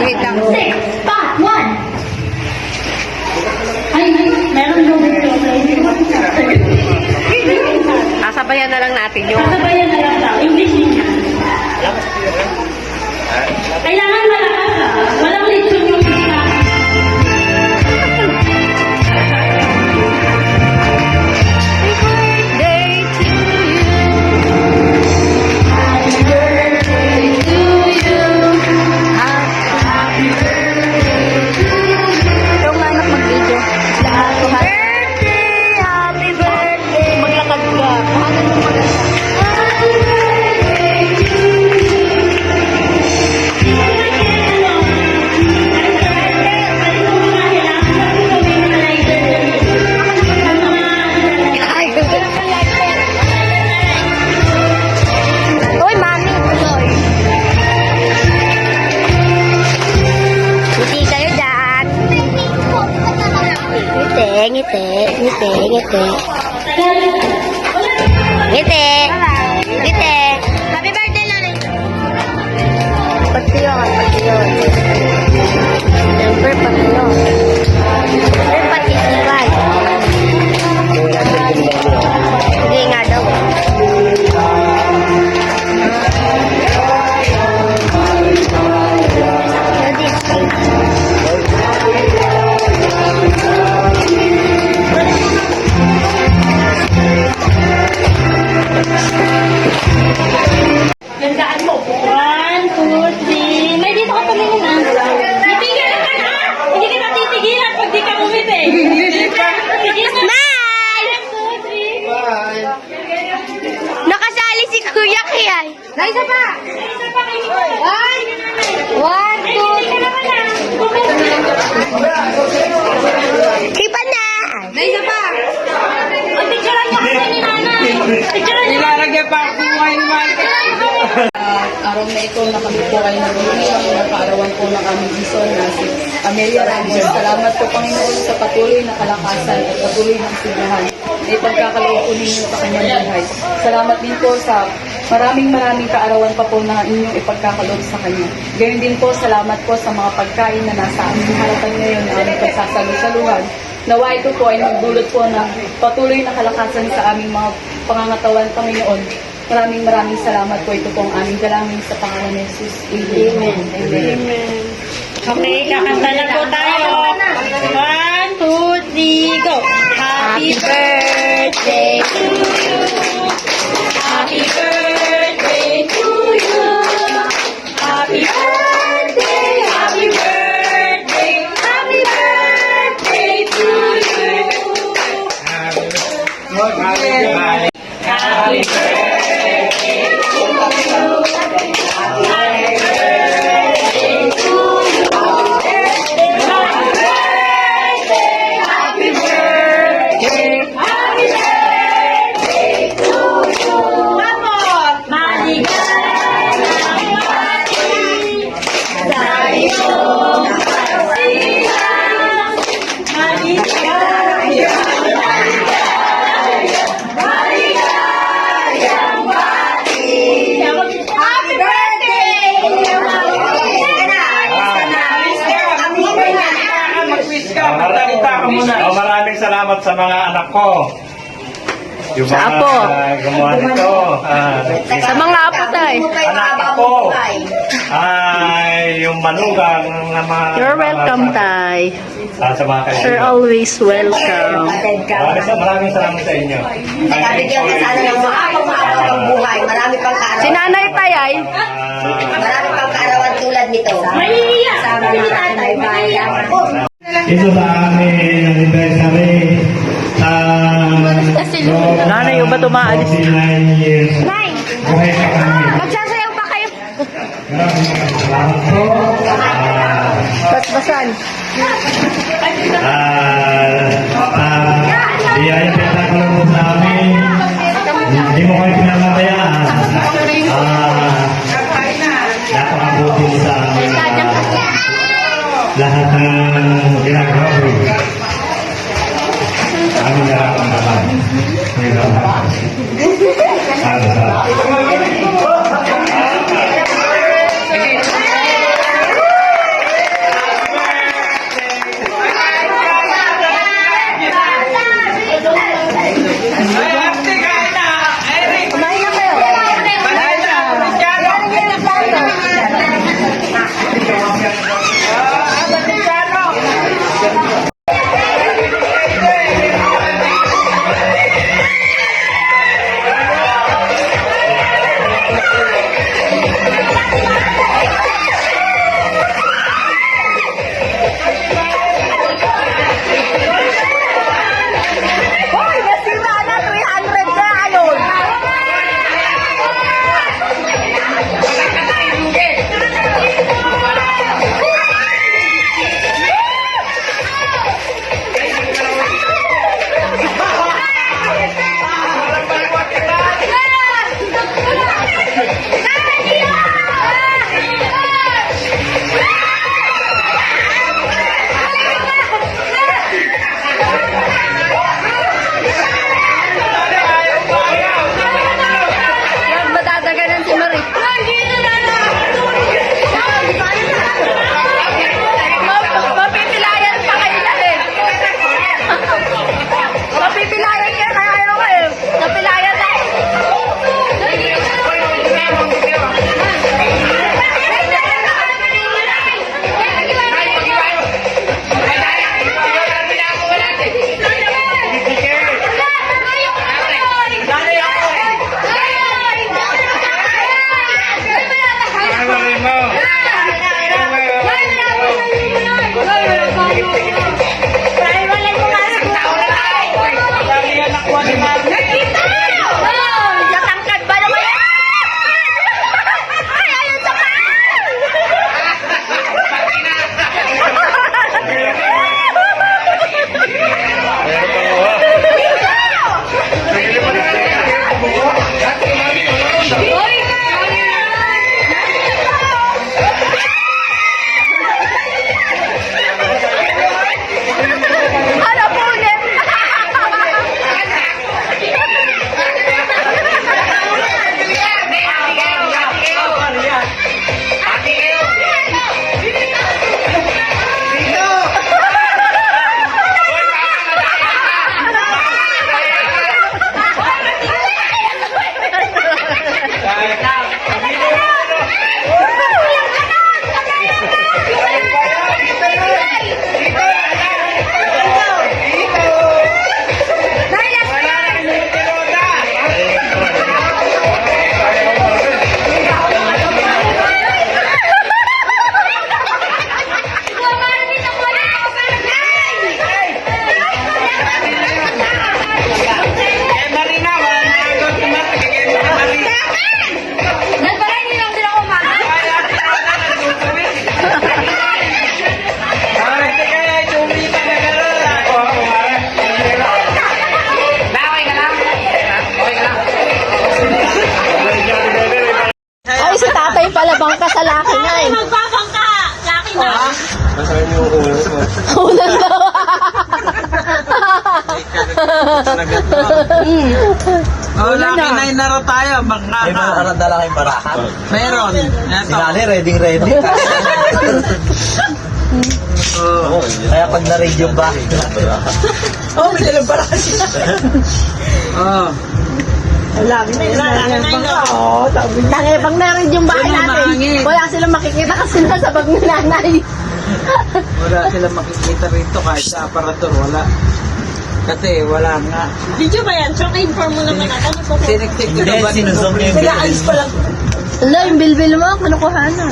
Wait lang. 6, spot 1. Ay, meron yung Sabayan na lang natin yung... sasabayan na lang daw. English niya. Kailangan malakas ha. Walang lechon yung isa. Ngiti. Happy birthday, Loli. Pati yun. Siyempre, pati yun. Siyempre, pati ibay. Hindi nga daw. Gandaan mo. 1, 2, 3. May dito ka tumingin ha. Titigil ka na. Hindi kita titigilan pag di ka umiti. Tigil ka. Smile! 1, 2, 3. Nakasali si Kuya Kiyay. Isa pa. One, two. Kipa na. Isa pa. Picturean niyo kasi ni nanay. Picturean niyo. Ilalagyan pa ako kumain naman. Araw na ito, nakabit po kayo ng bumiyang nakaarawan po ng aming ison na si Amelia Ramos. Salamat po, Panginoon, sa patuloy na kalakasan at patuloy ng siglahan na ipagkakaloob po ninyo sa kanyang buhay. Salamat din po sa maraming kaarawan pa po na inyong ipagkakaloob sa kanya. Gayon din po, salamat po sa mga pagkain na nasa aming harapan ngayon na aming pagsasalusaluhan. Nawa ito po ay magdulot po ng patuloy na kalakasan sa aming mga pangangatawan, Panginoon. Maraming salamat po. Ito po ang aming dalangin sa pangalan ni Jesus. Amen. Amen. Okay, kakanta na po tayo. 1, 2, 3, go. Happy birthday to you. Happy birthday to you. Happy birthday, happy birthday, happy birthday to you. Happy birthday. Maraming salamat sa mga anak ko. Yung Sa mga apo. gumawa nito. Sa mga apo tayo. Anak ko ay yung manugang na mga... You're welcome, Tay. sa mga kaibigan. You're always welcome. Maraming salamat sa inyo. Nabigyan ka sana ng mahabang ng buhay. Marami pang Si kaarawan. Nanay Tay ay Marami pang kaarawan tulad nito. Mahihiya. Sama ni tatay, bayan. Ito sa aming anniversary. Nanay, yung ba tumaalis? 49 years. Nay, Buhay pa kami. magsasayaw pa kayo. Maraming salamat po. Basbasan. Biyaya pinakalan po namin. Hindi mo kayo pinamamayaan. Napakabuti sa amin. Lahat ng ginagawa ko. Kami nararamdaman. Ulan daw. Wala ka na inaro tayo, May mga bangka. nakadala kayong parahan. Meron. Si Eto. Nani, ready. Oo. Kaya pag na-raid yung bahay. Oh, may dalang parahan. Oh. Tangay, pag narin yung bahay Ano, natin, mahangin? wala silang makikita kasi nasa bag ni nanay. Wala silang makikita rito kahit sa aparatur, wala. Kasi wala nga. Video ba yan? So, inform mo naman natin. Siniktik ko Hindi, na ba sinusong niya yung bilbil mo. Wala, yung bilbil mo, kinukuha na.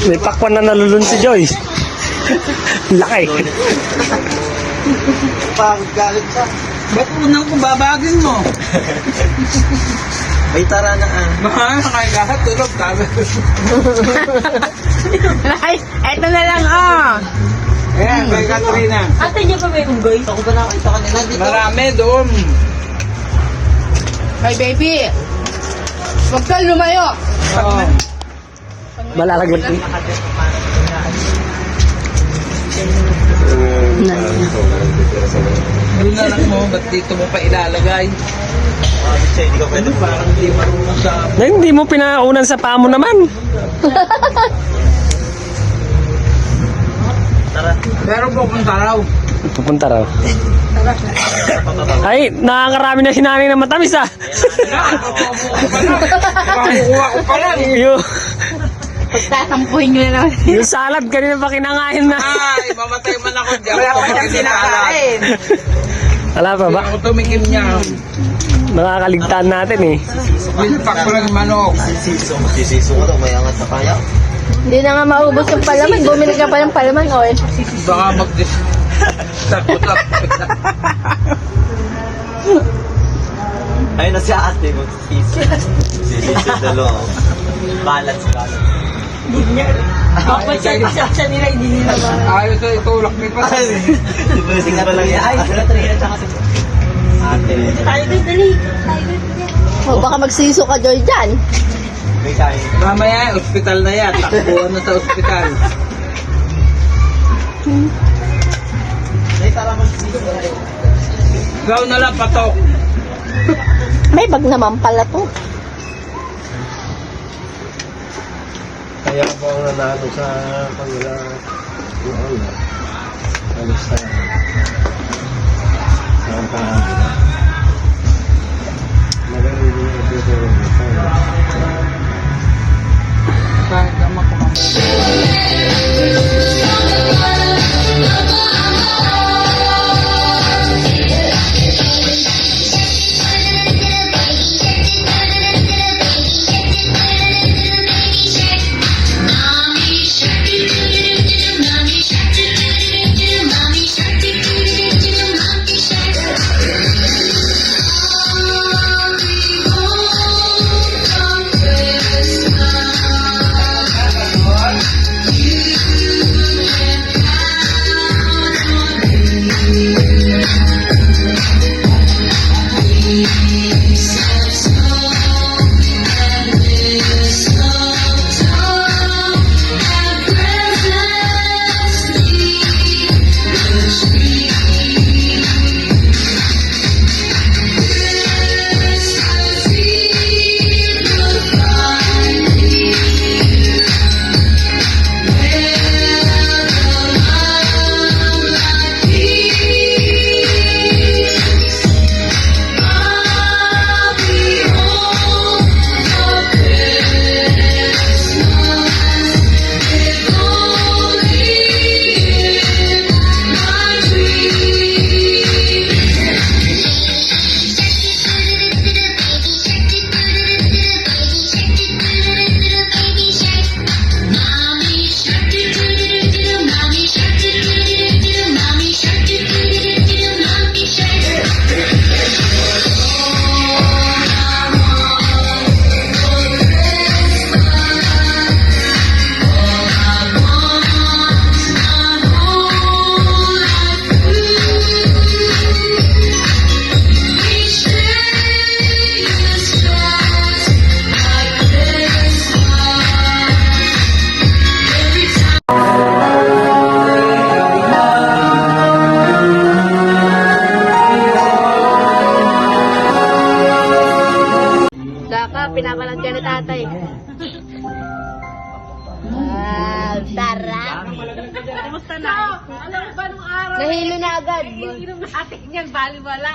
May pakwan na nalulun si Joyce. Laki. Pagod galit siya. Ba't unang kung babagin mo? May tara na Mahal, nakagahat, tulog, sabi ko. Ay, eto na lang, oh. Ayan, kay Katrina. Ate niyo pa may unggoy? Ako ba nakita kanila dito? Marami doon. Hey, baby. Huwag ka lumayo. Oo. Malalaglag. Doon na lang mo, ba't dito mo pa ilalagay? Hindi ka pwede Parang hindi marunong sa... Na hindi mo pinaunan sa paa mo naman. Pero pupunta raw. Pupunta raw. Ay, nakakarami na si nanay ng matamis ah. Kukuha ko pa lang. yung, Pagtatampuhin nyo na naman. yung salad kanina pa kinangain na. Ay, mamatay man ako. Di ako kumakain. Wala pa ba? Ako tumikim niya. Nakakaligtaan natin eh. Wilpak ko lang manok. Sisiso ko daw, may angat na kaya. Hindi na nga maubos yung palaman. Bumili ka pa ng palaman, oy. Baka mag-dis... Takot ako. Ayun na si ate, magsisiso. Sisiso dalawa. Balance. Kapag siya nila, hindi nila ba? Ayaw sa itulak ni pa. Di ba sikat lang yan? Ay, Katrina tsaka si ate. Tayo din, dali. O, baka magsiso ka, Joy, dyan. May kain. Mamaya, ospital na yan. Takbuhan na sa ospital. May tara magsisiso. Ikaw na lang, patok. May bag naman pala to. Kaya po ang nanalo sa kanila yung ano, alis sa kahan. Magaling din yung dito. Kahit naman kumamay. ka na tatay. Wow, sarap. Kumusta na? Alam mo ba nung araw? Nahilo na agad. Ininom natin yan, bali-wala.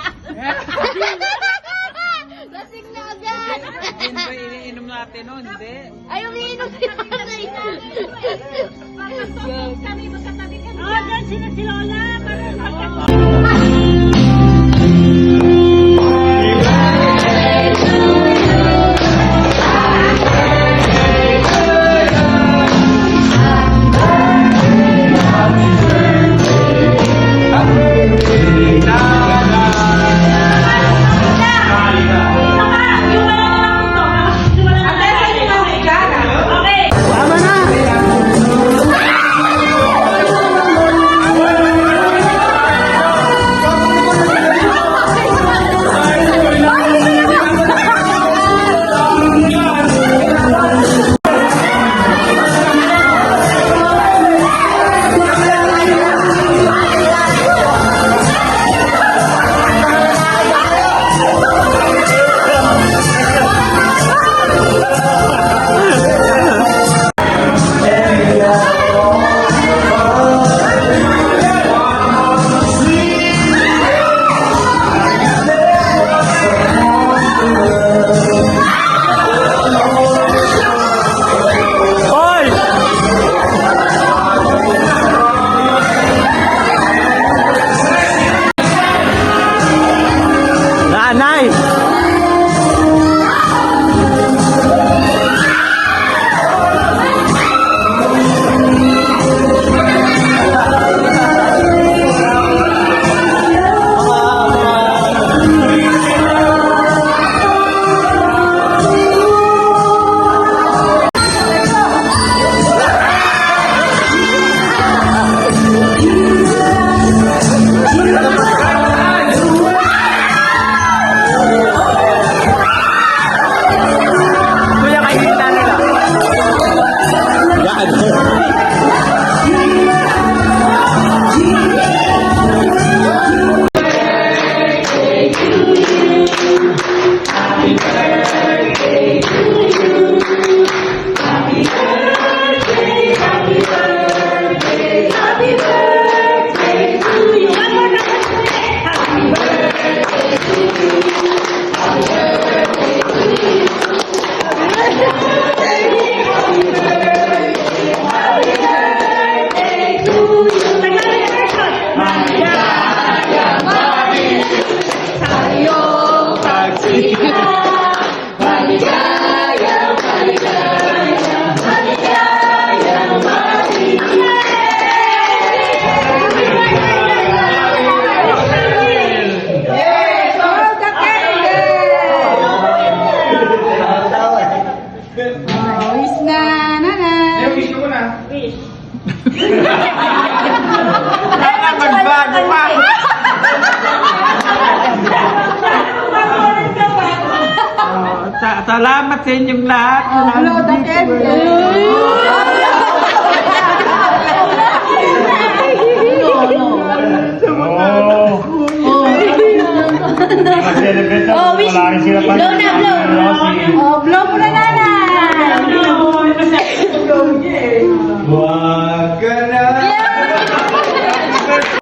Lasing na agad. Yun ba iniinom natin noon? Hindi. Ay, umiinom si tatay. Kami magkatabi kami. Oh, dyan sila si Lola. Hoy! Nanay! Kuya, kayo yung nanay lang. Yan. Magbago pa. Salamat sa inyong lahat. Hello, the